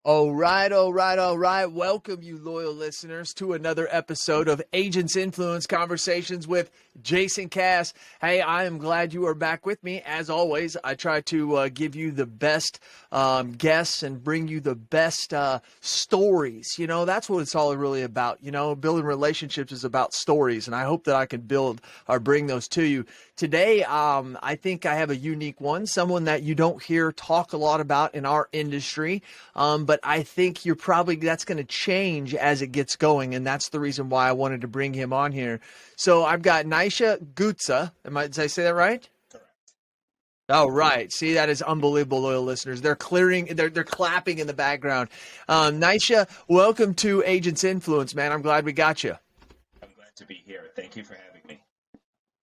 All right, all right, all right. Welcome, you loyal listeners, to another episode of Agents Influence Conversations with Jason Cass. Hey, I am glad you are back with me. As always, I try to give you the best guests and bring you the best stories. You know, that's what it's all really about. You know, building relationships is about stories, and I hope that I can build or bring those to you. Today, I think I have a unique one, someone that you don't hear talk a lot about in our industry, but I think that's going to change as it gets going, and that's the reason why I wanted to bring him on here. So I've got Nyasha Gutsa. Did I say that right? Oh, right. See, that is unbelievable, loyal listeners. They're clapping in the background. Nyasha, welcome to Agents Influence, man. I'm glad we got you. I'm glad to be here. Thank you for having me.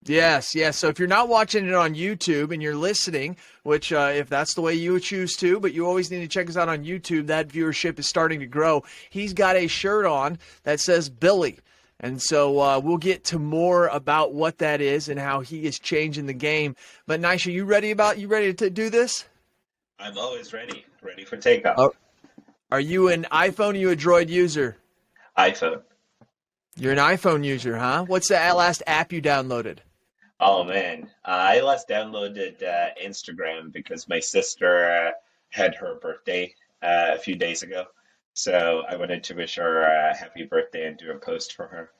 Yes, yes. So if you're not watching it on YouTube and you're listening, which if that's the way you would choose to, but you always need to check us out on YouTube, that viewership is starting to grow. He's got a shirt on that says Billy. And so we'll get to more about what that is and how he is changing the game. But Nyasha, you ready to do this? I'm always ready for takeoff. Are you an iPhone or you a Droid user? iPhone. You're an iPhone user, huh? What's the last app you downloaded? Oh man, I last downloaded Instagram because my sister had her birthday a few days ago. So I wanted to wish her a happy birthday and do a post for her.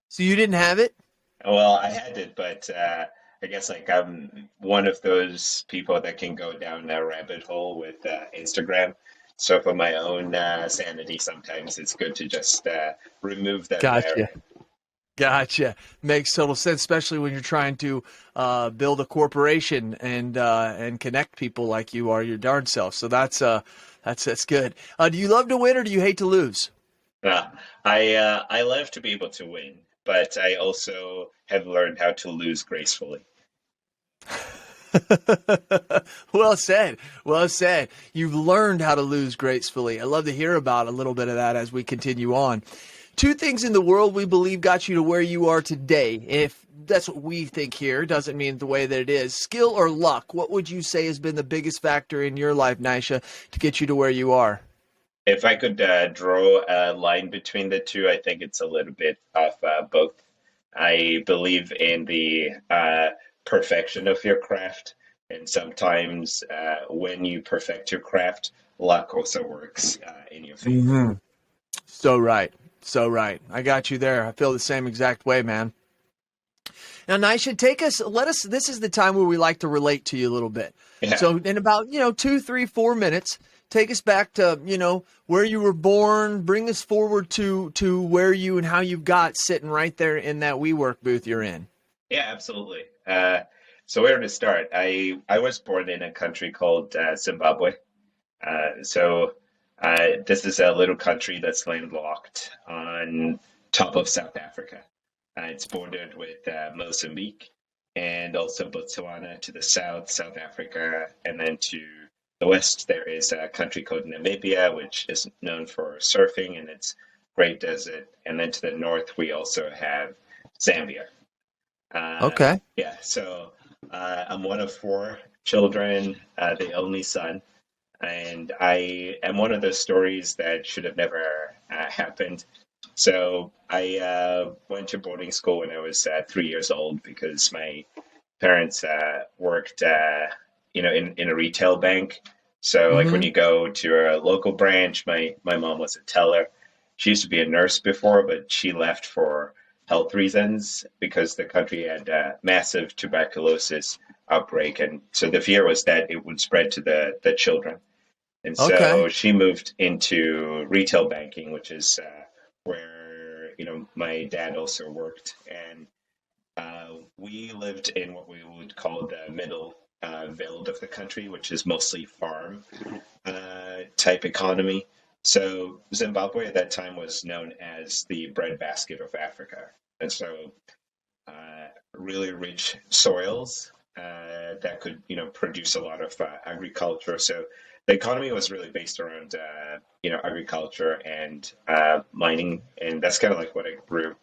So you didn't have it? Well, I had it, but I guess like I'm one of those people that can go down a rabbit hole with Instagram. So for my own sanity, sometimes it's good to just remove that Gotcha. barrier. Gotcha. Makes total sense, especially when you're trying to build a corporation and connect people like you are your darn self. So that's good. Do you love to win or do you hate to lose? I love to be able to win, but I also have learned how to lose gracefully. Well said. Well said. You've learned how to lose gracefully. I love to hear about a little bit of that as we continue on. Two things in the world we believe got you to where you are today. If that's what we think here, doesn't mean the way that it is. Skill or luck? What would you say has been the biggest factor in your life, Nyasha, to get you to where you are? If I could draw a line between the two, I think it's a little bit of both. I believe in the perfection of your craft, and sometimes when you perfect your craft, luck also works in your favor. hmm So right. So right. I got you there. I feel the same exact way, man. Now, Nyasha, this is the time where we like to relate to you a little bit. Yeah. So in about, 2, 3, 4 minutes, take us back to, where you were born, bring us forward to where you and how you got sitting right there in that WeWork booth you're in. Yeah, absolutely. So where to start? I was born in a country called Zimbabwe. This is a little country that's landlocked on top of South Africa. It's bordered with Mozambique and also Botswana to the south, South Africa, and then to the west there is a country called Namibia, which is known for surfing and its great desert. And then to the north we also have Zambia. Okay. Yeah, so I'm one of four children, the only son, and I am one of those stories that should have never happened. So I went to boarding school when I was 3 years old because my parents worked, in a retail bank. So like when Mm-hmm. you go to a local branch, my mom was a teller. She used to be a nurse before, but she left for health reasons because the country had a massive tuberculosis outbreak, and so the fear was that it would spread to the children. And Okay. so she moved into retail banking, which is where my dad also worked, and we lived in what we would call the middle veld of the country, which is mostly farm type economy. So Zimbabwe at that time was known as the breadbasket of Africa, and so really rich soils that could produce a lot of agriculture. So the economy was really based around agriculture and mining, and that's kind of like what I grew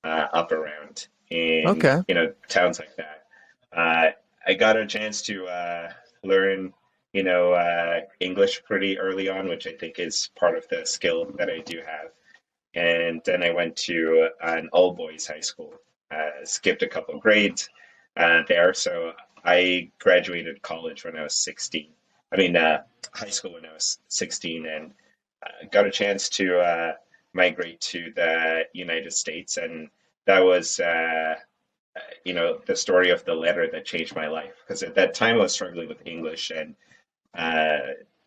up around in Okay. towns like that. Uh, I got a chance to learn. English pretty early on, which I think is part of the skill that I do have. And then I went to an all boys high school, skipped a couple grades there. So I graduated college when I was 16. I mean, high school when I was 16, and got a chance to migrate to the United States. And that was, the story of the letter that changed my life. Because at that time I was struggling with English, and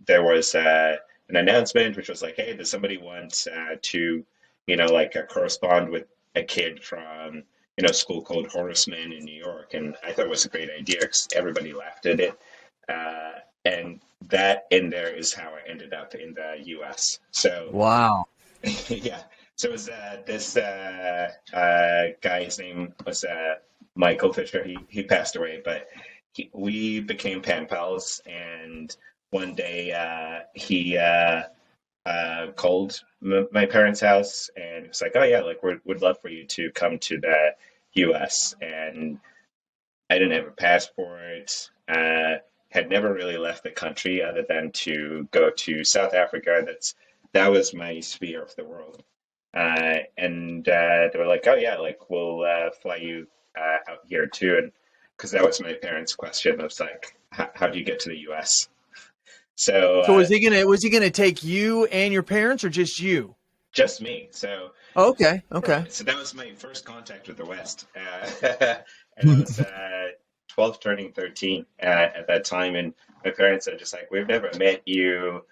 there was an announcement which was like, "Hey, does somebody want to, correspond with a kid from school called Horaceman in New York?" And I thought it was a great idea because everybody laughed at it, and that in there is how I ended up in the U.S. So Wow. yeah, so it was this guy. His name was Michael Fisher. He passed away, but we became pen pals. And one day he called my parents' house, and it was like, "Oh yeah, like we'd love for you to come to the U.S." And I didn't have a passport. Had never really left the country other than to go to South Africa. That was my sphere of the world. And they were like, "Oh yeah, like we'll fly you out here too." And because that was my parents' question, I was like, "How do you get to the U.S.?" So So was he gonna take you and your parents, or just you? just me. So Okay. Okay. so that was my first contact with the West, and I was 12, turning 13 at that time, and my parents are just like, "We've never met you."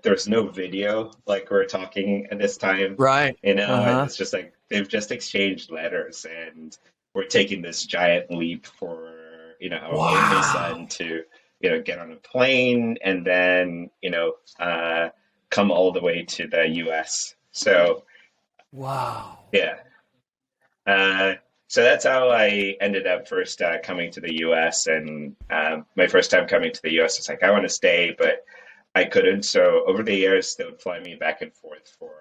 There's no video like we're talking at this time, Right. Uh-huh. It's just like they've just exchanged letters, and we're taking this giant leap for our only son Wow. to get on a plane and then come all the way to the U.S. So Wow. yeah. Uh, so that's how I ended up first coming to the U.S. And my first time coming to the U.S. was like, I want to stay, but I couldn't. So over the years, they would fly me back and forth for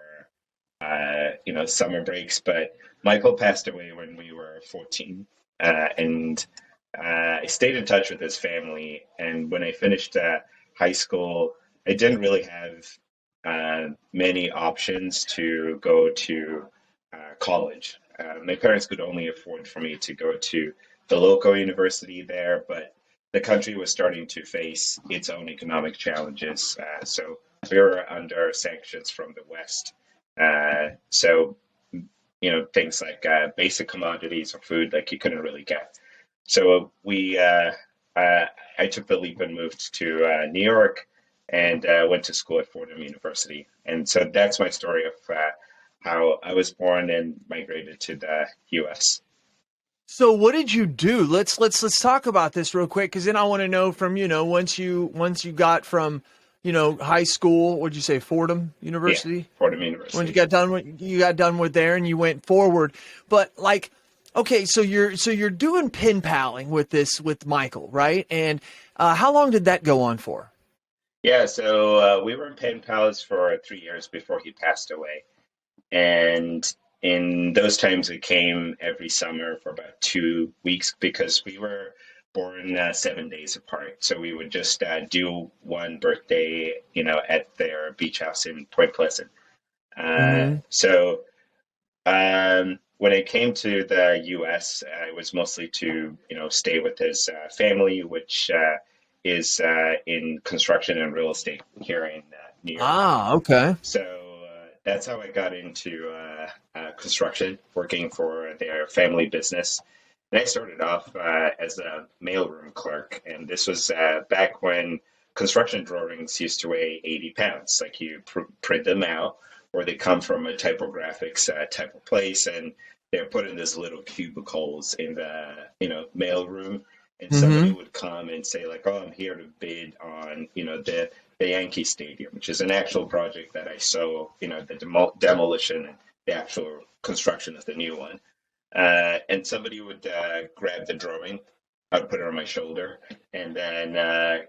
summer breaks. But Michael passed away when we were 14, and I stayed in touch with his family. And when I finished high school, I didn't really have many options to go to college. My parents could only afford for me to go to the local university there, but the country was starting to face its own economic challenges. So we were under sanctions from the West. So, things like basic commodities or food, like you couldn't really get. So I took the leap and moved to New York and went to school at Fordham University. And so that's my story of how I was born and migrated to the U.S. So what did you do? Let's talk about this real quick, because then I want to know from once you got from high school. What'd you say, Fordham Yeah, University? Fordham When you University. got done with there and you went forward, but like, okay, so you're doing pen paling with Michael, right? And how long did that go on for? Yeah, so we were in pen pals for 3 years before he passed away. And in those times, we came every summer for about 2 weeks because we were born 7 days apart. So we would just do one birthday, at their beach house in Point Pleasant. Mm-hmm. So when I came to the U.S., it was mostly to stay with his family, which is in construction and real estate here in New York. Ah, okay. So that's how I got into construction, working for their family business. And I started off as a mailroom clerk, and this was back when construction drawings used to weigh 80 pounds. Like you print them out, or they come from a typographics type of place, and they're put in these little cubicles in the mail room. And somebody Mm-hmm. would come and say like, "Oh, I'm here to bid on the Yankee Stadium," which is an actual project that I saw, the demolition and the actual construction of the new one. And somebody would grab the drawing, I would put it on my shoulder, and then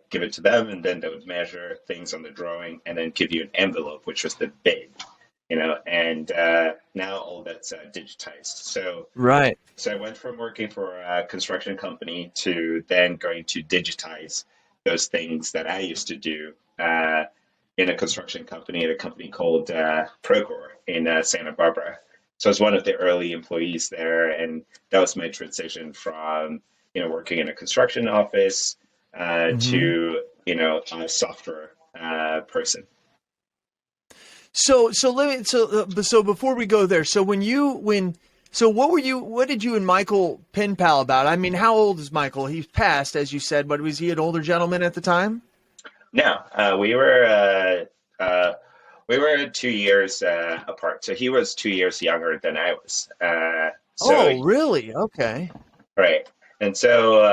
give it to them, and then they would measure things on the drawing, and then give you an envelope, which was the bid, And now all that's digitized. Right. So I went from working for a construction company to then going to digitize those things that I used to do in a construction company at a company called Procore in Santa Barbara. So I was one of the early employees there, and that was my transition from working in a construction office Hmm. to a software person. So before we go there, so what did you and Michael pen pal about? I mean, how old is Michael? He's passed, as you said, but was he an older gentleman at the time? No, we were 2 years apart. So he was 2 years younger than I was. So Oh, really? Okay. right, and so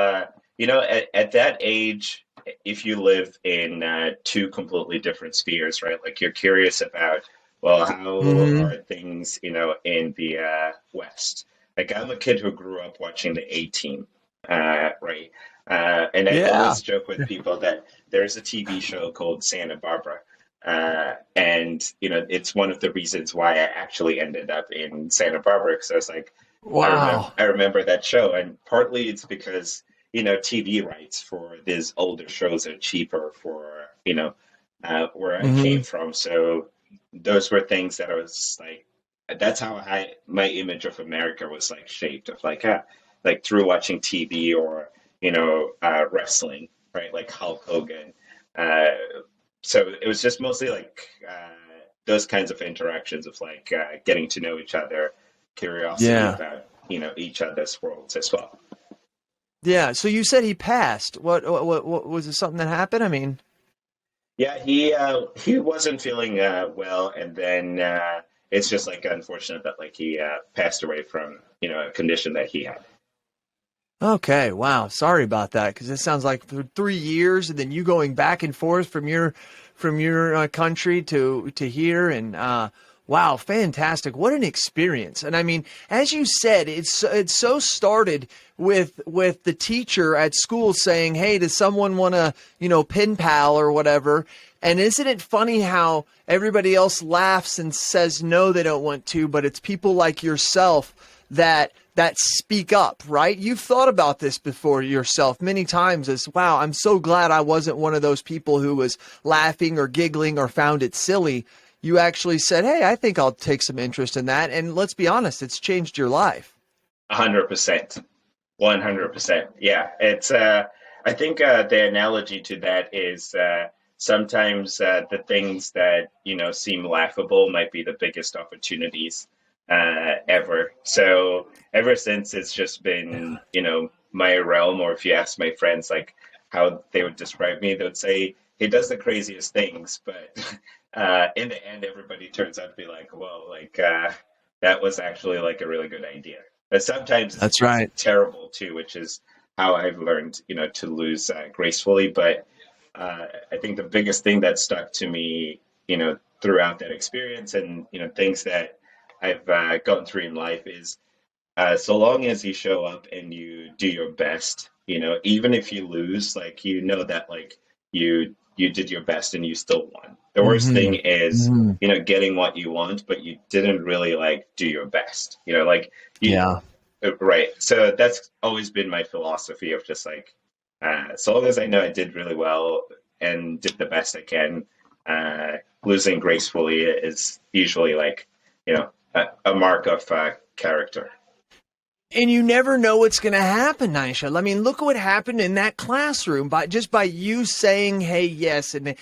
at that age, if you live in two completely different spheres, right? Like you're curious about, well, how Hmm. are things, in the West? Like I'm a kid who grew up watching the A Team, right? And I Yeah. always joke with people that there's a TV show called Santa Barbara. And it's one of the reasons why I actually ended up in Santa Barbara because I was like, Wow. I remember that show, and partly it's because TV rights for these older shows are cheaper for where I came Hmm. from. So those were things that I was like, that's how my image of America was like shaped of like through watching TV or wrestling, right? Like Hulk Hogan. Uh, so it was just mostly like those kinds of interactions of like getting to know each other, curiosity Yeah. about each other's worlds as well. Yeah. So you said he passed. What was it? Something that happened? I mean, Yeah, he wasn't feeling well, and then it's just like unfortunate that like he passed away from a condition that he had. okay. Wow. Sorry about that, because it sounds like for 3 years, and then you going back and forth from your country to here, and wow, fantastic! What an experience! And I mean, as you said, it's so started with the teacher at school saying, "Hey, does someone want to pen pal or whatever?" And isn't it funny how everybody else laughs and says no, they don't want to, but it's people like yourself that speak up, right? You've thought about this before yourself many times as, wow, I'm so glad I wasn't one of those people who was laughing or giggling or found it silly. You actually said, hey, I think I'll take some interest in that. And let's be honest, it's changed your life. 100%, 100%. Yeah, it's. I think the analogy to that is sometimes the things that seem laughable might be the biggest opportunities ever. So ever since it's just been my realm, or if you ask my friends like how they would describe me, they would say he does the craziest things, but in the end, everybody turns out to be like, well, like that was actually like a really good idea. But sometimes That's it's right. terrible too, which is how I've learned, to lose gracefully. But I think the biggest thing that stuck to me, throughout that experience, and things that I've gone through in life is so long as you show up and you do your best, even if you lose, like that like you did your best and you still won. The worst thing Hmm. is, Hmm. getting what you want, but you didn't really like do your best. Like you Yeah. right. So that's always been my philosophy of just like so long as I know I did really well and did the best I can, losing gracefully is usually like, a mark of character. And you never know what's going to happen, Nisha. I mean, look what happened in that classroom by you saying, "Hey, yes." And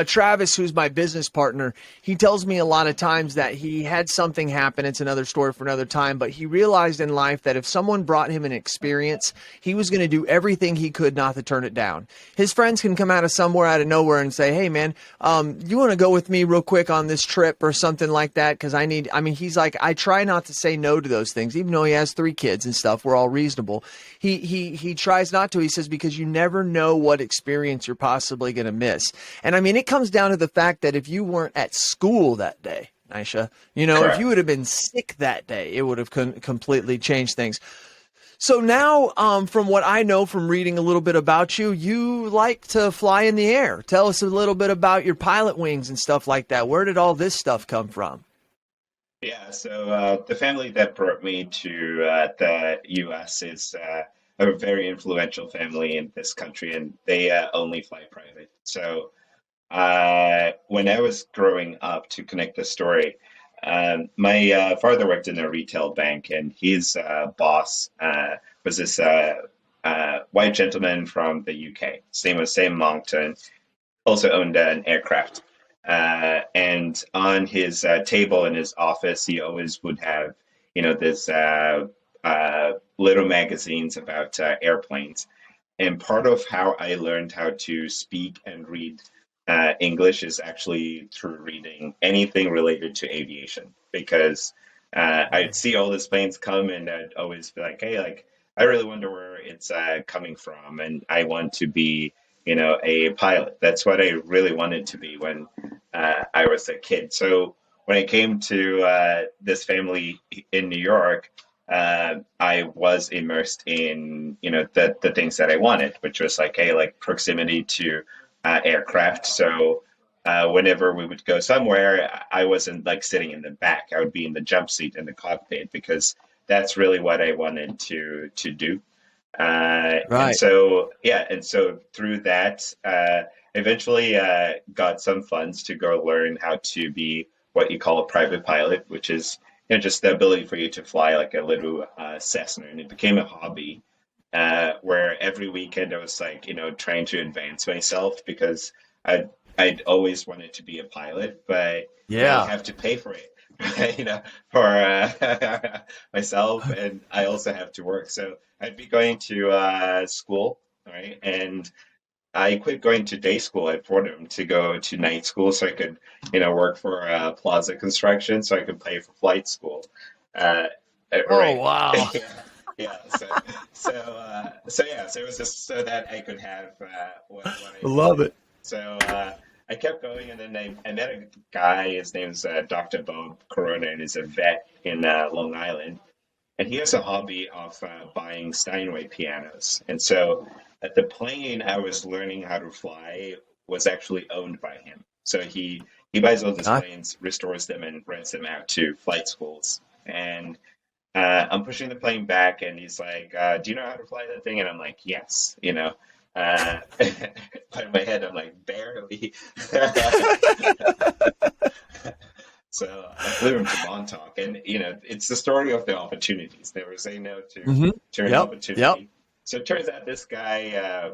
Travis, who's my business partner, he tells me a lot of times that he had something happen. It's another story for another time, but he realized in life that if someone brought him an experience, he was going to do everything he could not to turn it down. His friends can come out of somewhere out of nowhere and say, "Hey, man, you want to go with me real quick on this trip or something like that?" Because I need. I mean, he's like, I try not to say no to those things, even though he has three kids and stuff. We're all reasonable. He tries not to. He says because you never know what experience you're possibly going to miss. And I mean, it comes down to the fact that if you weren't at school that day, Nisha, if you Correct. would have been sick that day, it would have completely changed things. So now, from what I know from reading a little bit about you, you like to fly in the air. Tell us a little bit about your pilot wings and stuff like that. Where did all this stuff come from? Yeah, so the family that brought me to the U.S. is a very influential family in this country, and they only fly private. So when I was growing up, to connect the story, my father worked in a retail bank, and his boss was this white gentleman from the UK. His name was Sam Monkton. Also owned an aircraft. And on his table in his office, he always would have, this little magazines about airplanes. And part of how I learned how to speak and read English is actually through reading anything related to aviation, because I'd see all these planes come, and I'd always be like, hey, like, I really wonder where it's coming from, and I want to be, a pilot. That's what I really wanted to be when I was a kid. So when I came to this family in New York, I was immersed in, the things that I wanted, which was like, hey, like proximity to aircraft. So whenever we would go somewhere, I wasn't like sitting in the back. I would be in the jump seat in the cockpit, because that's really what I wanted to do. And Right. so, yeah, and so through that, eventually got some funds to go learn how to be what you call a private pilot, which is, just the ability for you to fly like a little Cessna. And it became a hobby where every weekend I was like, trying to advance myself, because I'd always wanted to be a pilot, but I Yeah. have to pay for it, for myself, and I also have to work. So I'd be going to school, right? And I quit going to day school at Fordham to go to night school, so I could, work for Plaza Construction, so I could pay for flight school. Uh, Oh, right. wow. Yeah. Yeah. So it was just so that I could have what I Love wanted. it. So I kept going, and then I met a guy. His name's Dr. Bob Corona, and he's a vet in Long Island, and he has a hobby of buying Steinway pianos. And so the plane I was learning how to fly was actually owned by him. So he buys all these Huh? planes, restores them, and rents them out to flight schools. And I'm pushing the plane back, and he's like, "Do you know how to fly that thing?" And I'm like, "Yes," But in my head, I'm like, "Barely." So I flew him to Montauk, and it's the story of the opportunities. Never say no Hmm. to an Yep. Yep. opportunity. So it turns out this guy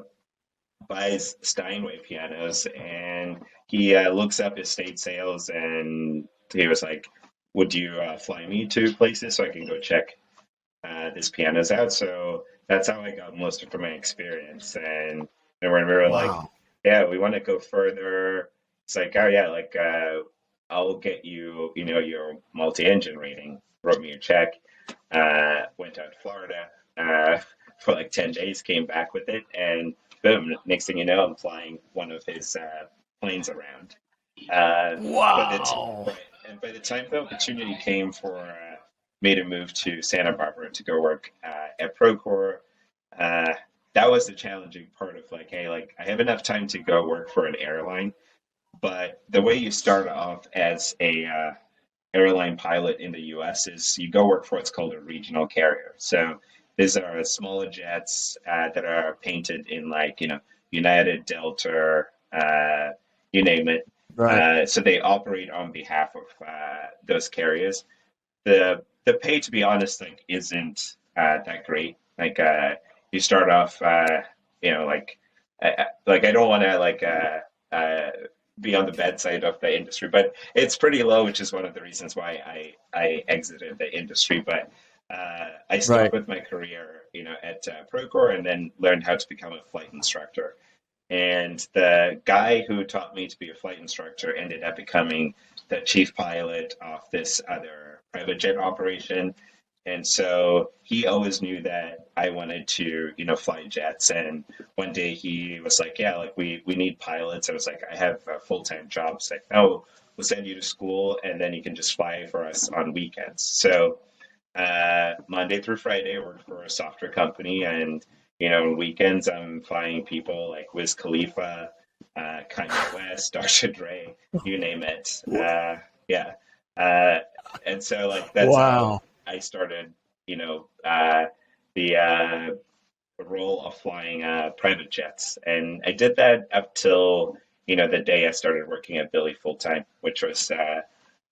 buys Steinway pianos, and he looks up estate sales, and he was like, "Would you fly me to places so I can go check this piano's out?" So that's how I got most of my experience. And when we were like, Wow. "Yeah, we want to go further," it's like, "Oh yeah, like I'll get you, your multi-engine rating." Wrote me a check. Went out to Florida for like 10 days. Came back with it, and boom! Next thing you know, I'm flying one of his planes around. But Wow. right, and by the time the opportunity came for me to move to Santa Barbara to go work at Procore, uh, that was the challenging part of like, hey, like I have enough time to go work for an airline, but the way you start off as a airline pilot in the U.S. is you go work for what's called a regional carrier. So these are smaller jets that are painted in like United, Delta, you name it. Right. So they operate on behalf of those carriers. The pay, to be honest, like isn't that great. Like you start off, like I don't want to be on the bad side of the industry, but it's pretty low, which is one of the reasons why I exited the industry. But I stuck Right. with my career, at Procore, and then learned how to become a flight instructor. And the guy who taught me to be a flight instructor ended up becoming the chief pilot of this other private jet operation. And so he always knew that I wanted to, fly jets. And one day he was like, "Yeah, like we need pilots." I was like, "I have a full-time job." It's like, "No, we'll send you to school, and then you can just fly for us on weekends." So Monday through Friday, I worked for a software company, and on weekends I'm flying people like Wiz Khalifa, Kanye West, Dr. Dre, you name it. Yeah, uh, and so like that's how Wow. I started. The role of flying private jets. And I did that up till, the day I started working at Billy full time, which was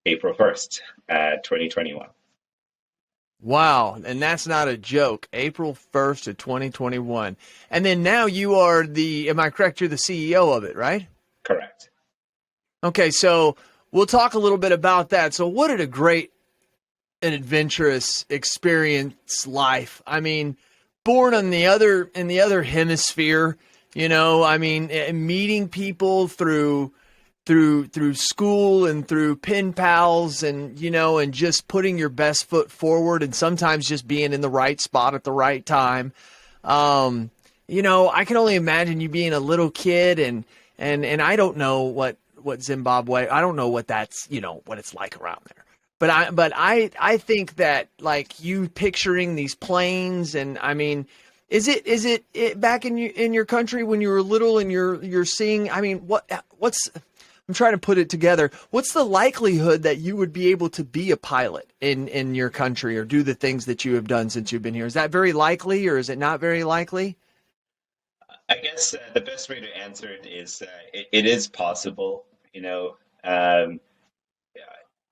April 1st, 2021. Wow, and that's not a joke. April 1st of 2021. And then now you are am I correct, you're the CEO of it, right? Correct. Okay, so we'll talk a little bit about that. So what a great and adventurous experience life. I mean, born in the other hemisphere, I mean, meeting people through school and through pen pals and and just putting your best foot forward and sometimes just being in the right spot at the right time. um I can only imagine you being a little kid and I don't know what Zimbabwe, I don't know what that's what it's like around there, but I think that, like, you picturing these planes, and I mean, is it back in your country when you were little and you're seeing, I mean, what's I'm trying to put it together. What's the likelihood that you would be able to be a pilot in your country or do the things that you have done since you've been here? Is that very likely, or is it not very likely? I guess the best way to answer it is it is possible, um,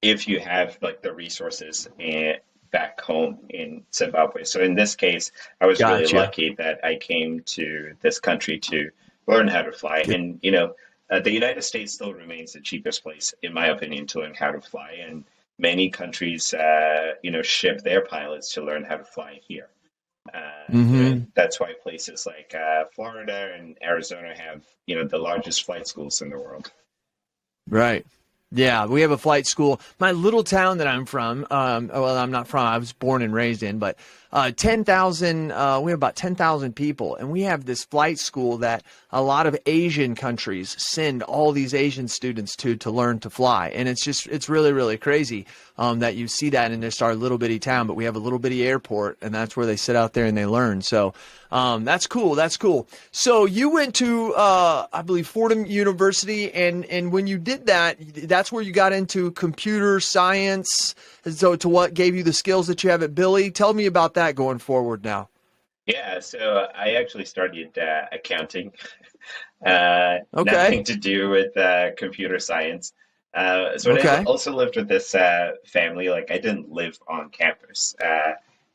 if you have like the resources back home in Zimbabwe. So in this case, I was really Gotcha. lucky that I came to this country to learn how to fly. Good. And, the United States still remains the cheapest place, in my opinion, to learn how to fly. And many countries, ship their pilots to learn how to fly here. Hmm. That's why places like Florida and Arizona have, the largest flight schools in the world. Right. Yeah, we have a flight school. My little town that I'm from, well, I'm not from, I was born and raised in, but 10,000, we have about 10,000 people, and we have this flight school that a lot of Asian countries send all these Asian students to learn to fly. And it's really, really crazy that you see that in just our little bitty town, but we have a little bitty airport, and that's where they sit out there and they learn. So that's cool. That's cool. So you went to, I believe, Fordham University, and when you did that, that's where you got into computer science. So to what gave you the skills that you have at Billy? Tell me about that going forward now. Yeah, so I actually studied accounting, Okay. nothing to do with computer science. So I Okay. also lived with this family. Like I didn't live on campus.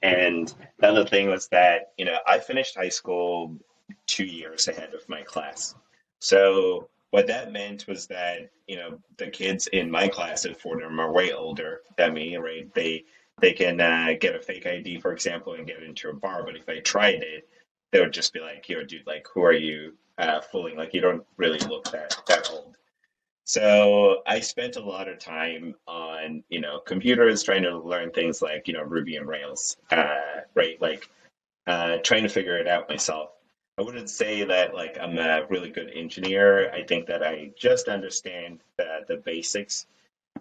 And the other thing was that, I finished high school 2 years ahead of my class. So what that meant was that, the kids in my class at Fordham are way older than me, right? They can get a fake ID, for example, and get into a bar. But if I tried it, they would just be like, "Yo, dude, like, who are you fooling? Like, you don't really look that old." So I spent a lot of time on, computers, trying to learn things like, Ruby and Rails, right? Like, trying to figure it out myself. I wouldn't say that like I'm a really good engineer. I think that I just understand the basics,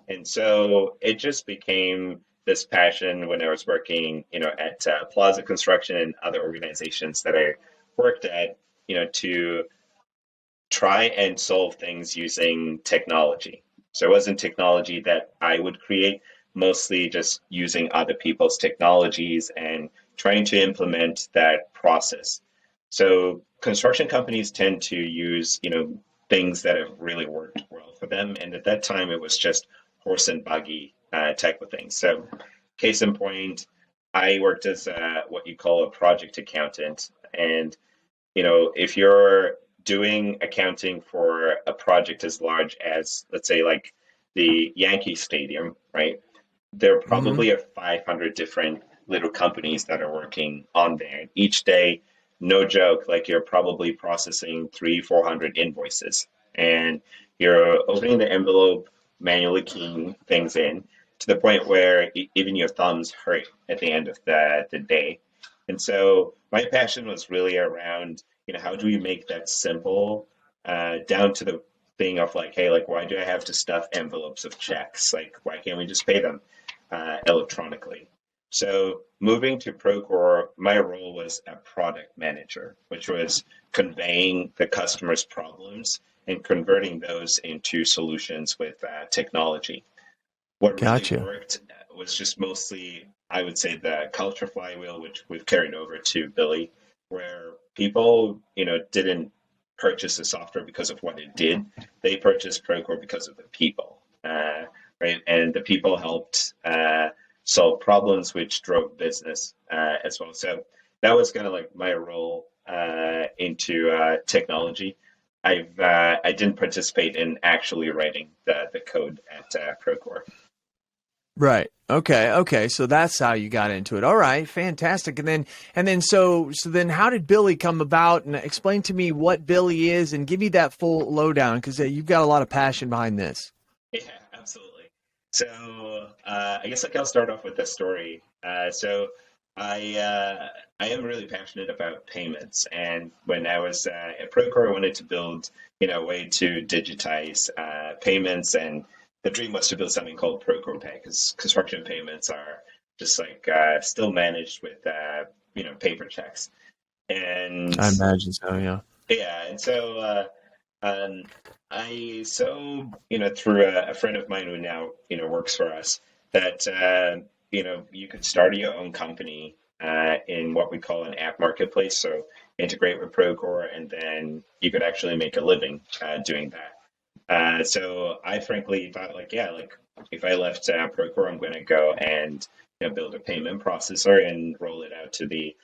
and so it just became this passion when I was working, at Plaza Construction and other organizations that I worked at, to try and solve things using technology. So it wasn't technology that I would create, mostly just using other people's technologies and trying to implement that process. So construction companies tend to use, things that have really worked well for them. And at that time, it was just horse and buggy type of things. So case in point, I worked as what you call a project accountant. And if you're doing accounting for a project as large as, let's say, like the Yankee Stadium, right? There Hmm. probably are 500 different little companies that are working on there. Each day, no joke, like you're probably processing 400 invoices, and you're opening the envelope, manually keying things in to the point where even your thumbs hurt at the end of the day. And so my passion was really around, how do we make that simple, down to the thing of like, hey, like, why do I have to stuff envelopes of checks? Like, why can't we just pay them electronically? So moving to Procore, my role was a product manager, which was conveying the customer's problems and converting those into solutions with technology. What really Gotcha. worked was just mostly, I would say, the culture flywheel, which we've carried over to Billy. where people, didn't purchase the software because of what it did. They purchased Procore because of the people, right? And the people helped solve problems, which drove business as well. So that was kind of like my role into technology. I didn't participate in actually writing the code at Procore. Right. Okay. Okay. So that's how you got into it. All right. Fantastic. So then how did Billy come about? And explain to me what Billy is and give me that full lowdown because you've got a lot of passion behind this. Yeah, absolutely. So I guess I'll start off with the story. So I am really passionate about payments, and when I was at Procore, I wanted to build a way to digitize payments, and the dream was to build something called Procore Pay because construction payments are just like still managed with paper checks, and I imagine so. Yeah. yeah, and so. Um, through a friend of mine who now, works for us, that, you could start your own company in what we call an app marketplace. So integrate with Procore, and then you could actually make a living doing that. So I frankly thought, like, yeah, like if I left Procore, I'm going to go and build a payment processor and roll it out to the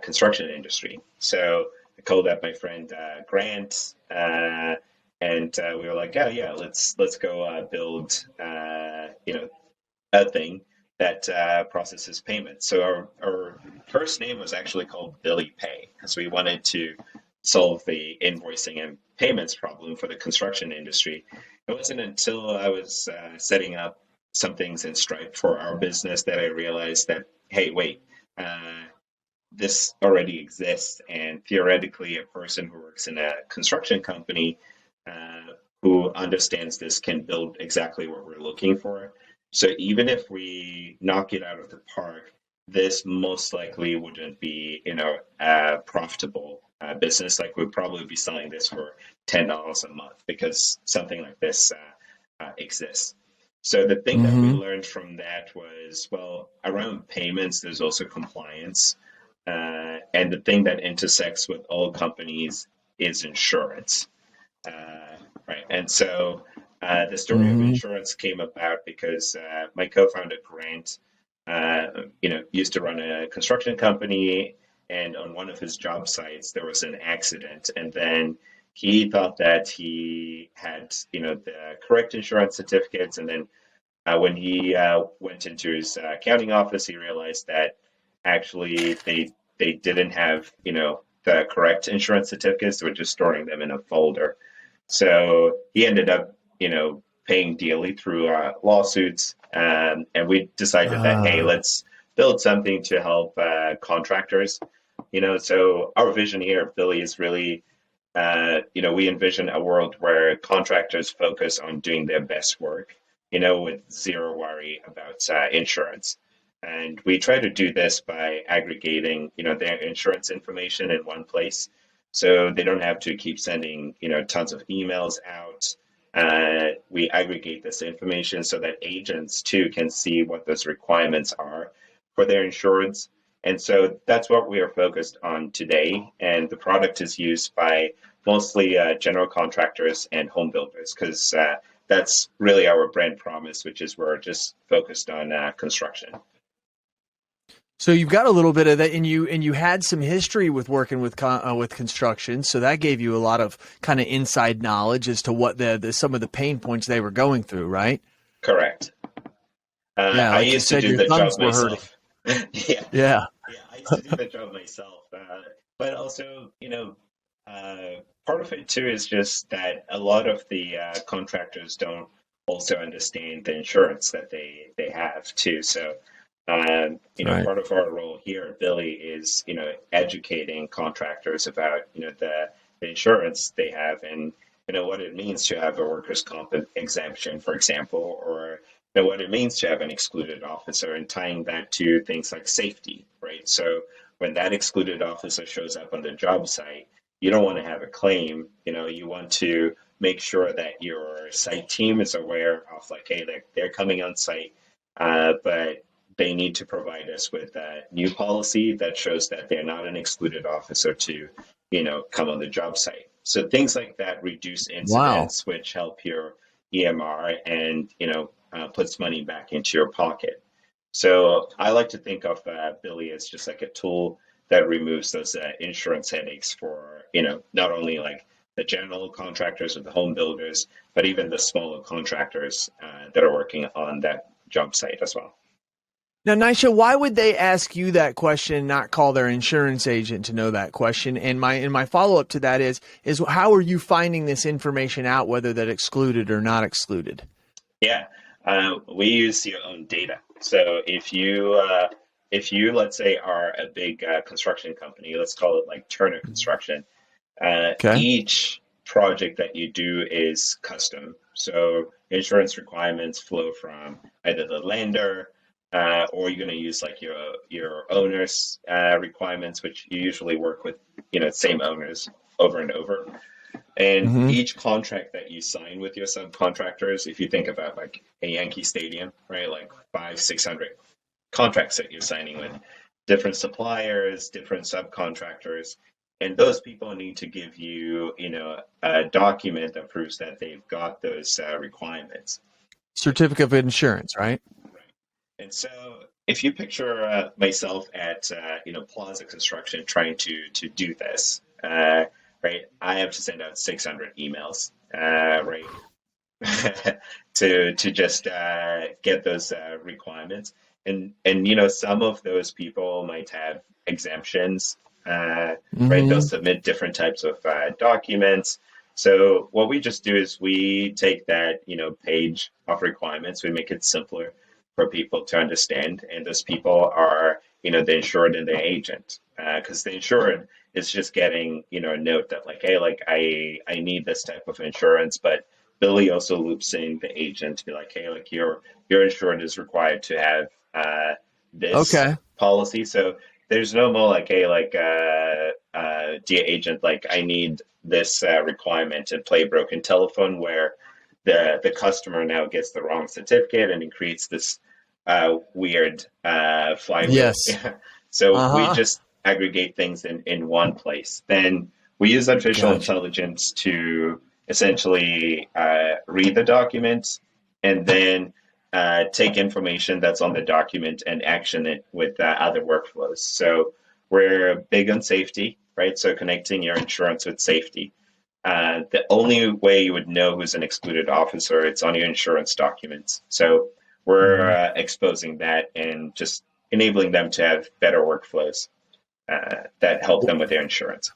construction industry. So I called up my friend Grant, and we were like, yeah, let's go build a thing that processes payments. So our first name was actually called Billy Pay because we wanted to solve the invoicing and payments problem for the construction industry. It wasn't until I was setting up some things in Stripe for our business that I realized that, hey, wait, this already exists, and theoretically a person who works in a construction company who understands this can build exactly what we're looking for. So even if we knock it out of the park, this most likely wouldn't be, a profitable business. Like we'd probably be selling this for $10 a month because something like this exists. So the thing that we learned from that was, well, around payments, there's also compliance. And the thing that intersects with all companies is insurance. Right. And so the story of insurance came about because my co-founder Grant, used to run a construction company, and on one of his job sites there was an accident, and then he thought that he had, the correct insurance certificates, and then when he went into his accounting office, he realized that actually they didn't have, the correct insurance certificates. They were just storing them in a folder. So he ended up, paying dearly through lawsuits, and we decided that, hey, let's build something to help contractors. So our vision here at Billy is really, we envision a world where contractors focus on doing their best work, with zero worry about insurance. And we try to do this by aggregating, their insurance information in one place, so they don't have to keep sending, tons of emails out. We aggregate this information so that agents too can see what those requirements are for their insurance. And so that's what we are focused on today. And the product is used by mostly general contractors and home builders because that's really our brand promise, which is we're just focused on construction. So you've got a little bit of that, and you had some history with working with construction, so that gave you a lot of kind of inside knowledge as to what the some of the pain points they were going through, right? Correct. Yeah, I like you used to said, do your the job thumbs were hurting. myself. Yeah, Yeah. I used to do the job myself. But also, part of it too is just that a lot of the contractors don't also understand the insurance that they have too. So Right. part of our role here at Billy is, educating contractors about, the insurance they have, and, what it means to have a workers' comp exemption, for example, or, what it means to have an excluded officer, and tying that to things like safety, right? So when that excluded officer shows up on the job site, you don't want to have a claim, you want to make sure that your site team is aware of, like, hey, they're coming on site, but they need to provide us with a new policy that shows that they're not an excluded officer to, come on the job site. So things like that reduce Wow. incidents, which help your EMR and, puts money back into your pocket. So I like to think of Billy as just like a tool that removes those insurance headaches for, not only like the general contractors or the home builders, but even the smaller contractors that are working on that job site as well. Now, Nisha, why would they ask you that question and not call their insurance agent to know that question? And my follow up to that is how are you finding this information out, whether that excluded or not excluded? Yeah, we use your own data. So if you let's say are a big construction company, let's call it like Turner Construction, Okay. each project that you do is custom. So insurance requirements flow from either the lender or you're going to use like your owner's requirements, which you usually work with, same owners over and over. And Mm-hmm. each contract that you sign with your subcontractors, if you think about like a Yankee Stadium, right, like 500-600 contracts that you're signing with different suppliers, different subcontractors, and those people need to give you, a document that proves that they've got those requirements. Certificate of insurance, right? Right. And so if you picture myself at Plaza Construction trying to do this, right, I have to send out 600 emails, right, to just get those requirements, and some of those people might have exemptions, right? They'll Mm-hmm. submit different types of documents. So what we just do is we take that page of requirements, we make it simpler for people to understand, and those people are the insured and the agent, because the insured is just getting a note that like, hey, like I need this type of insurance, but Billy also loops in the agent to be like, hey, like your insured is required to have this Okay. policy. So there's no more like, hey, like dear agent, like I need this requirement and play broken telephone where the customer now gets the wrong certificate and it creates this weird flywheel. Yes. So we Uh-huh. just aggregate things in one place. Then we use artificial Gotcha. intelligence to essentially read the document and then take information that's on the document and action it with other workflows. So we're big on safety, right? So connecting your insurance with safety. The only way you would know who's an excluded officer, it's on your insurance documents. So we're Mhm. exposing that and just enabling them to have better workflows that help them with their insurance.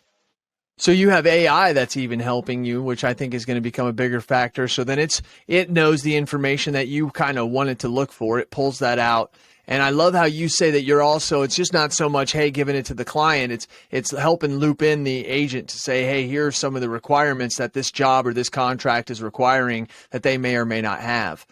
So you have AI that's even helping you, which I think is going to become a bigger factor. So then it knows the information that you kind of wanted to look for. It pulls that out. And I love how you say that you're also, it's just not so much, hey, giving it to the client. It's helping loop in the agent to say, hey, here are some of the requirements that this job or this contract is requiring that they may or may not have.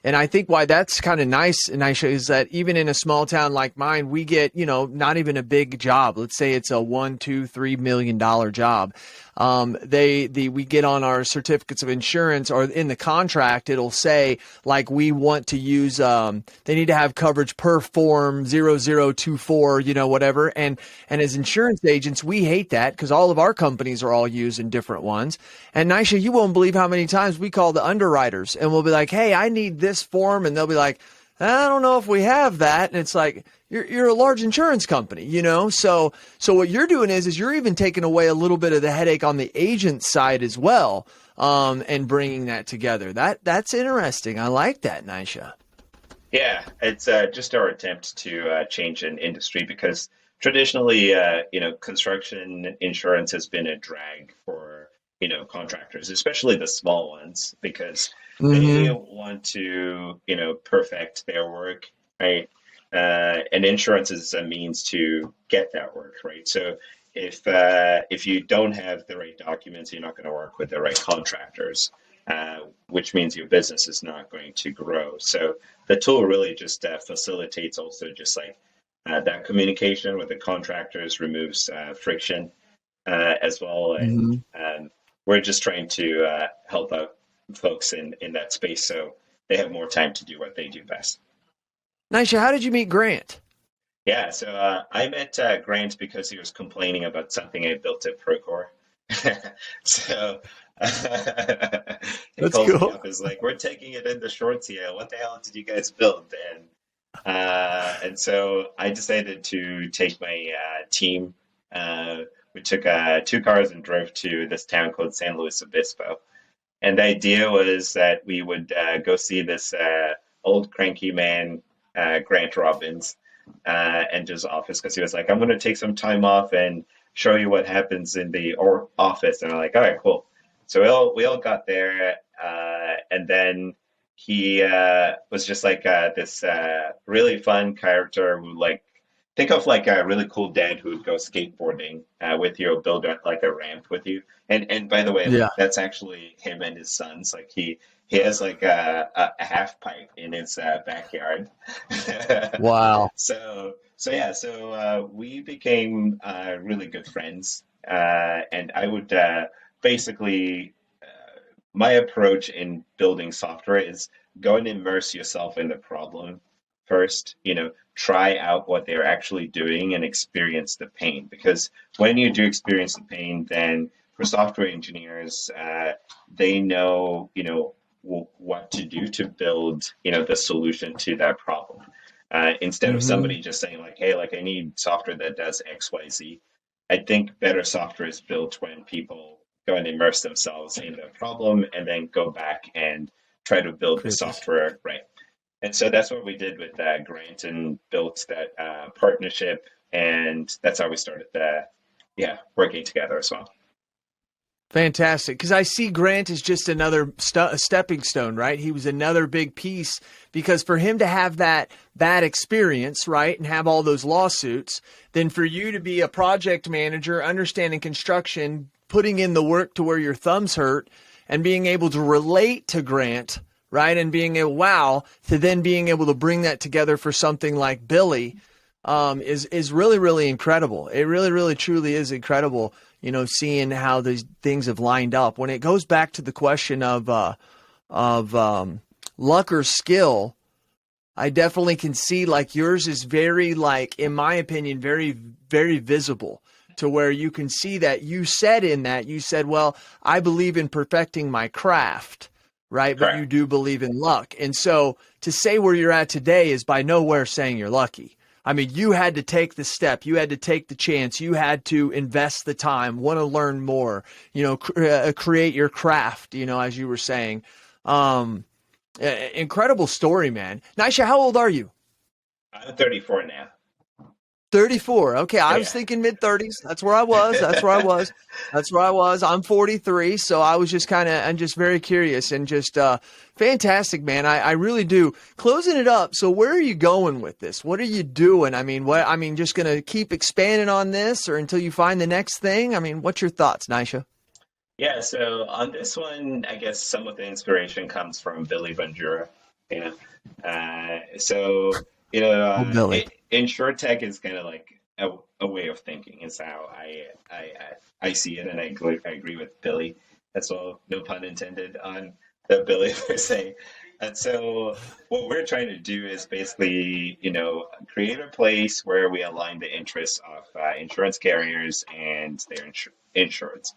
And I think why that's kind of nice, Nisha, is that even in a small town like mine, we get, not even a big job. Let's say it's a $1, $2, $3 million job. We get on our certificates of insurance or in the contract, it'll say like we want to use, they need to have coverage per form 0024, whatever. And as insurance agents, we hate that because all of our companies are all using different ones. And Nisha, you won't believe how many times we call the underwriters and we'll be like, hey, I need this form. And they'll be like, I don't know if we have that. And it's like, you're a large insurance company, So what you're doing is you're even taking away a little bit of the headache on the agent side as well, and bringing that together. That's interesting. I like that, Nisha. Yeah, it's just our attempt to change an industry because traditionally, construction insurance has been a drag for, contractors, especially the small ones, because they Mm-hmm. want to, perfect their work, right? And insurance is a means to get that work, right? So if you don't have the right documents, you're not going to work with the right contractors, which means your business is not going to grow. So the tool really just facilitates also just like that communication with the contractors, removes friction as well, and Mm-hmm. we're just trying to help out folks in that space so they have more time to do what they do best. Nyasha, how did you meet Grant? Yeah, so I met Grant because he was complaining about something I built at Procore. So he That's calls me cool. up, is like, "We're taking it into shorts here. What the hell did you guys build?" And so I decided to take my team. Uh, we took two cars and drove to this town called San Luis Obispo. And the idea was that we would go see this old cranky man, Grant Robbins, and his office because he was like, "I'm going to take some time off and show you what happens in the office." And I'm like, "All right, cool." So we all got there, and then he was just like this really fun character who like think of like a really cool dad who would go skateboarding with you, or build like a ramp with you. And by the way, Yeah. like that's actually him and his sons. Like he has like a half pipe in his backyard. Wow. So we became really good friends, and I would basically my approach in building software is go and immerse yourself in the problem first. Try out what they're actually doing and experience the pain. Because when you do experience the pain, then for software engineers, they know, what to do to build, the solution to that problem. Instead of Hmm. somebody just saying like, "Hey, like I need software that does X, Y, Z." I think better software is built when people go and immerse themselves in the problem and then go back and try to build the Goodness. software right. And so that's what we did with Grant and built that partnership, and that's how we started working together as well. Fantastic. Because I see Grant as just another a stepping stone, right? He was another big piece because for him to have that bad experience, right, and have all those lawsuits, then for you to be a project manager, understanding construction, putting in the work to where your thumbs hurt, and being able to relate to Grant, right, and being able, wow, to then being able to bring that together for something like Billy, is really really incredible. It really really truly is incredible. Seeing how these things have lined up. When it goes back to the question of luck or skill, I definitely can see like yours is very like, in my opinion, very very visible to where you can see that you said, well, I believe in perfecting my craft, right? But you Correct. do believe in luck. And so to say where you're at today is by nowhere saying you're lucky. I mean, you had to take the step, you had to take the chance, you had to invest the time, want to learn more, create your craft, as you were saying. Um, Incredible story, man. Naisha, how old are you? I'm 34 now. 34. Okay, I was Yeah. thinking mid 30s. That's where I was. That's where I was. That's where I was. I'm 43, so I was just I'm just very curious and just fantastic, man. I really do. Closing it up. So where are you going with this? What are you doing? Just going to keep expanding on this or until you find the next thing? I mean, what's your thoughts, Nisha? Yeah, so on this one, I guess some of the inspiration comes from Billy Bandura. You know, Oh, Billy. InsurTech is kind of like a way of thinking. Is how I see it, and I agree with Billy. That's all, no pun intended on the Billy per se. And so what we're trying to do is basically, create a place where we align the interests of insurance carriers and their insurance.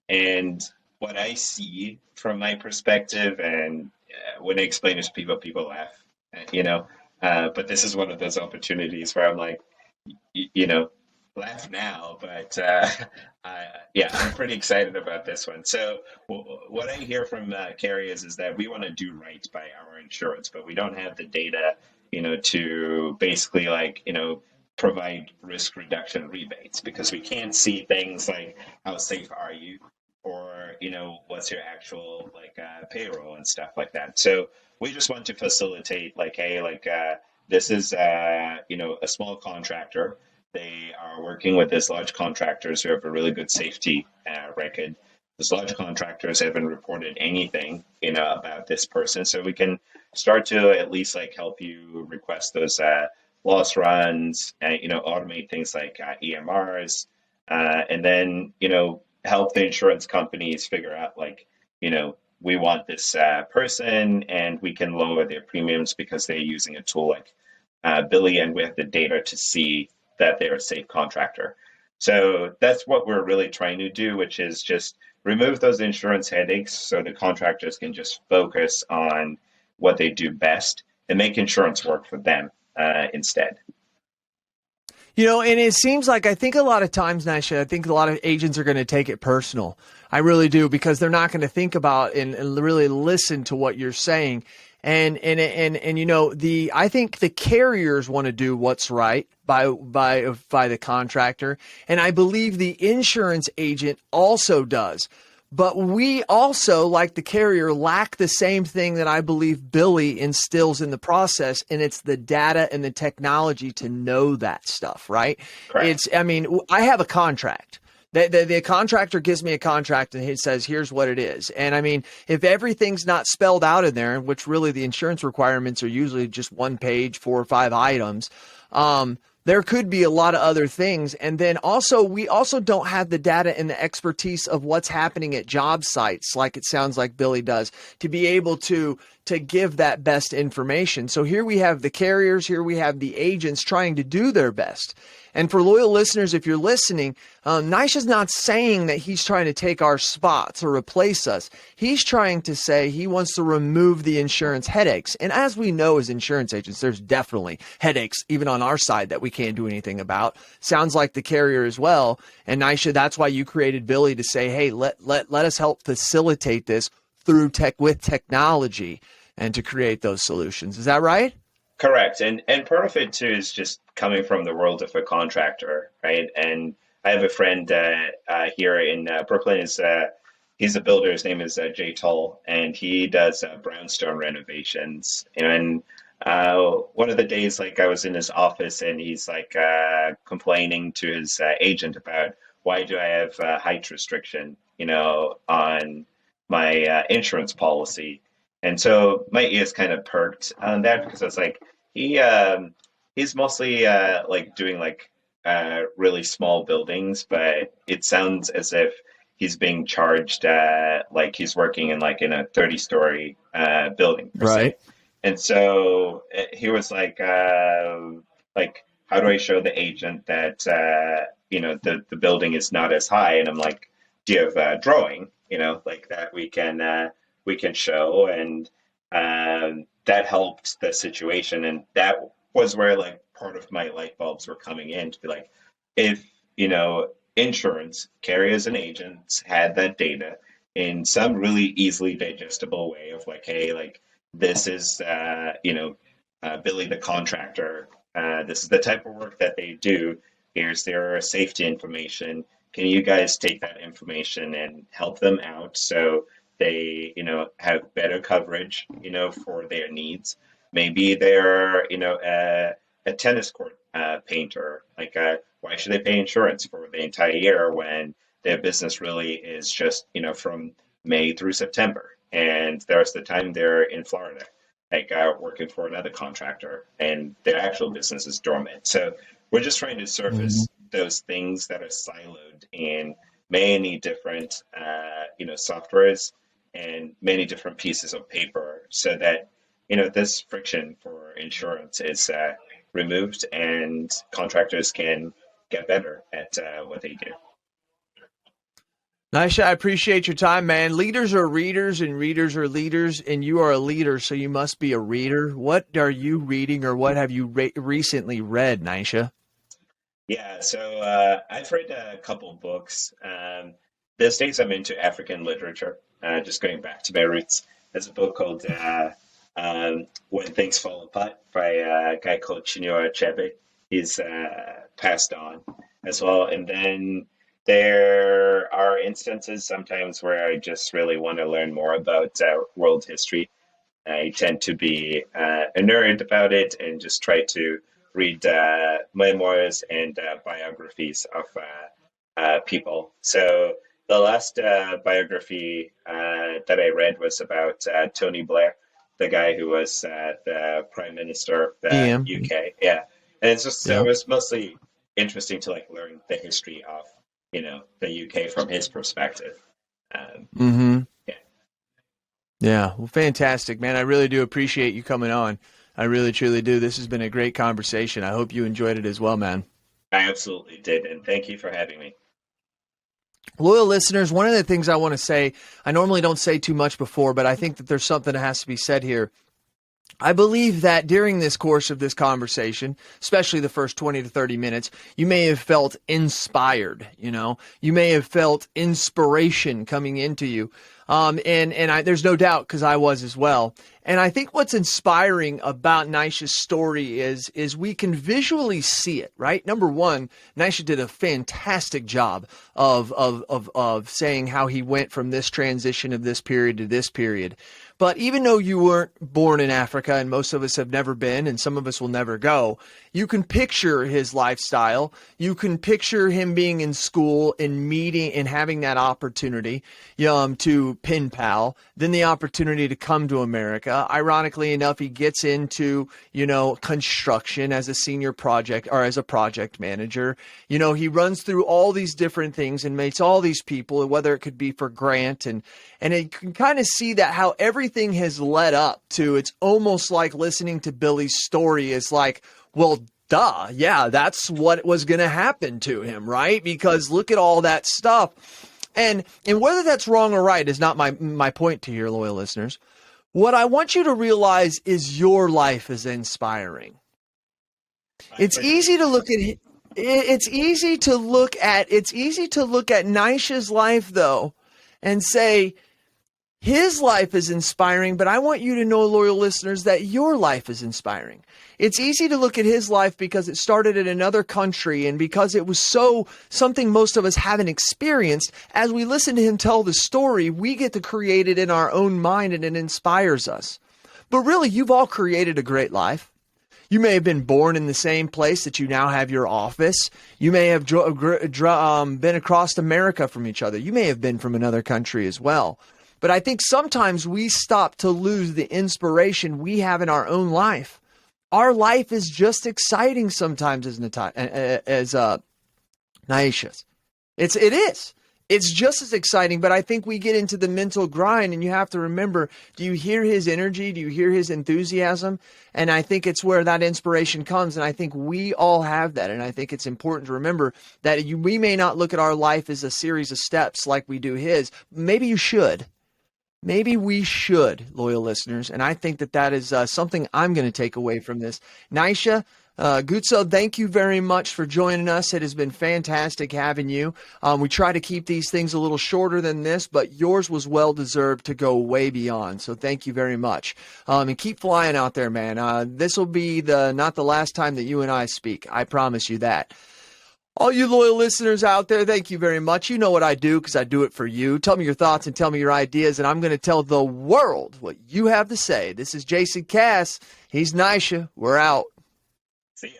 And what I see from my perspective, and when I explain this to people, people laugh, you know. But this is one of those opportunities where I'm like, you know, laugh now, but yeah, I'm pretty excited about this one. So, what I hear from carriers is that we want to do right by our insurance, but we don't have the data, to basically like, provide risk reduction rebates because we can't see things like how safe are you, or what's your actual like payroll and stuff like that. So we just want to facilitate like, hey, like this is a small contractor. They are working with these large contractors who have a really good safety record. These large contractors haven't reported anything, about this person, so we can start to at least like help you request those loss runs, and automate things like EMRs, and then help the insurance companies figure out like, we want this person, and we can lower their premiums because they're using a tool like Billy, and we have the data to see that they're a safe contractor. So that's what we're really trying to do, which is just remove those insurance headaches so the contractors can just focus on what they do best and make insurance work for them instead. And it seems like I think a lot of times, Nyasha, I think a lot of agents are going to take it personal. I really do, because they're not going to think about and really listen to what you're saying. And I think the carriers want to do what's right by the contractor, and I believe the insurance agent also does. But we also, like the carrier, lack the same thing that I believe Billy instills in the process, and it's the data and the technology to know that stuff, right? Correct. I have a contract. The contractor gives me a contract and he says, here's what it is. And if everything's not spelled out in there, which really the insurance requirements are usually just one page, 4 or 5 items, there could be a lot of other things. And then also, we also don't have the data and the expertise of what's happening at job sites, like it sounds like Billy does, to be able to give that best information. So here we have the carriers, here we have the agents trying to do their best. And for loyal listeners, if you're listening, Nyasha's not saying that he's trying to take our spots or replace us. He's trying to say he wants to remove the insurance headaches. And as we know as insurance agents, there's definitely headaches even on our side that we can't do anything about. Sounds like the carrier as well. And Nyasha, that's why you created Billy, to say, hey, let us help facilitate this through with technology and to create those solutions. Is that right? Correct. And part of it too is just coming from the world of a contractor, right? And I have a friend here in Brooklyn. He's a builder. His name is Jay Tull, and he does brownstone renovations. And one of the days, like, I was in his office, and he's like complaining to his agent about, why do I have height restriction, on my insurance policy. And so my ears kind of perked on that, because I was like, he's mostly like doing like really small buildings, but it sounds as if he's being charged like he's working in a 30-story building per se. Right. And so he was like, how do I show the agent that the building is not as high? And I'm like, do you have a drawing, like that we can show? And that helped the situation. And that was where like part of my light bulbs were coming in, to be like, if insurance carriers and agents had that data in some really easily digestible way of like, hey, like, this is Billy the contractor, this is the type of work that they do, here's their safety information, can you guys take that information and help them out so they have better coverage for their needs? Maybe they're a tennis court painter, like why should they pay insurance for the entire year when their business really is just from May through September, and the rest of the time they're in Florida, like working for another contractor, and their actual business is dormant. So we're just trying to surface those things that are siloed in many different softwares and many different pieces of paper, so that this friction for insurance is removed and contractors can get better at what they do. Nyasha, I appreciate your time, man. Leaders are readers and readers are leaders, and you are a leader, so you must be a reader. What are you reading, or what have you recently read, Nyasha? Yeah, so I've read a couple books. These days I'm into African literature, just going back to my roots. There's a book called When Things Fall Apart by a guy called Chinua Achebe. He's passed on as well. And then there are instances sometimes where I just really want to learn more about world history. I tend to be a nerd about it and just try to read memoirs and biographies of people. So the last biography that I read was about Tony Blair, the guy who was the Prime Minister of the UK. Yeah. And it's just, it was mostly interesting to like learn the history of, the UK from his perspective. Yeah. Yeah. Well, fantastic, man. I really do appreciate you coming on. I really, truly do. This has been a great conversation. I hope you enjoyed it as well, man. I absolutely did, and thank you for having me. Loyal listeners, one of the things I want to say, I normally don't say too much before, but I think that there's something that has to be said here. I believe that during this course of this conversation, especially the first 20 to 30 minutes, you may have felt inspired, you may have felt inspiration coming into you. There's no doubt, because I was as well. And I think what's inspiring about Nyasha's story is we can visually see it, right? Number one, Nyasha did a fantastic job of saying how he went from this transition of this period to this period. But even though you weren't born in Africa, and most of us have never been, and some of us will never go, you can picture his lifestyle. You can picture him being in school and meeting and having that opportunity to penpal, then the opportunity to come to America. Ironically enough, he gets into, construction as a senior project or as a project manager. He runs through all these different things and meets all these people, whether it could be for grant, and you can kind of see that how everything has led up to, it's almost like listening to Billy's story is like, well, duh. Yeah, that's what was going to happen to him, right? Because look at all that stuff. And whether that's wrong or right is not my point to your loyal listeners. What I want you to realize is your life is inspiring. It's easy to look at Nyasha's life though and say, his life is inspiring, but I want you to know, loyal listeners, that your life is inspiring. It's easy to look at his life because it started in another country and because it was something most of us haven't experienced. As we listen to him tell the story, we get to create it in our own mind and it inspires us. But really, you've all created a great life. You may have been born in the same place that you now have your office. You may have been across America from each other. You may have been from another country as well. But I think sometimes we stop to lose the inspiration we have in our own life. Our life is just exciting sometimes as Nyasha's. It is. It's just as exciting, but I think we get into the mental grind, and you have to remember, do you hear his energy? Do you hear his enthusiasm? And I think it's where that inspiration comes, and I think we all have that, and I think it's important to remember that we may not look at our life as a series of steps like we do his. Maybe you should. Maybe we should, loyal listeners, and I think that is something I'm going to take away from this. Nyasha Gutsa, thank you very much for joining us. It has been fantastic having you. We try to keep these things a little shorter than this, but yours was well-deserved to go way beyond, so thank you very much. And keep flying out there, man. This will be not the last time that you and I speak. I promise you that. All you loyal listeners out there, thank you very much. You know what I do because I do it for you. Tell me your thoughts and tell me your ideas, and I'm going to tell the world what you have to say. This is Jason Cass. He's Nyasha. We're out. See ya.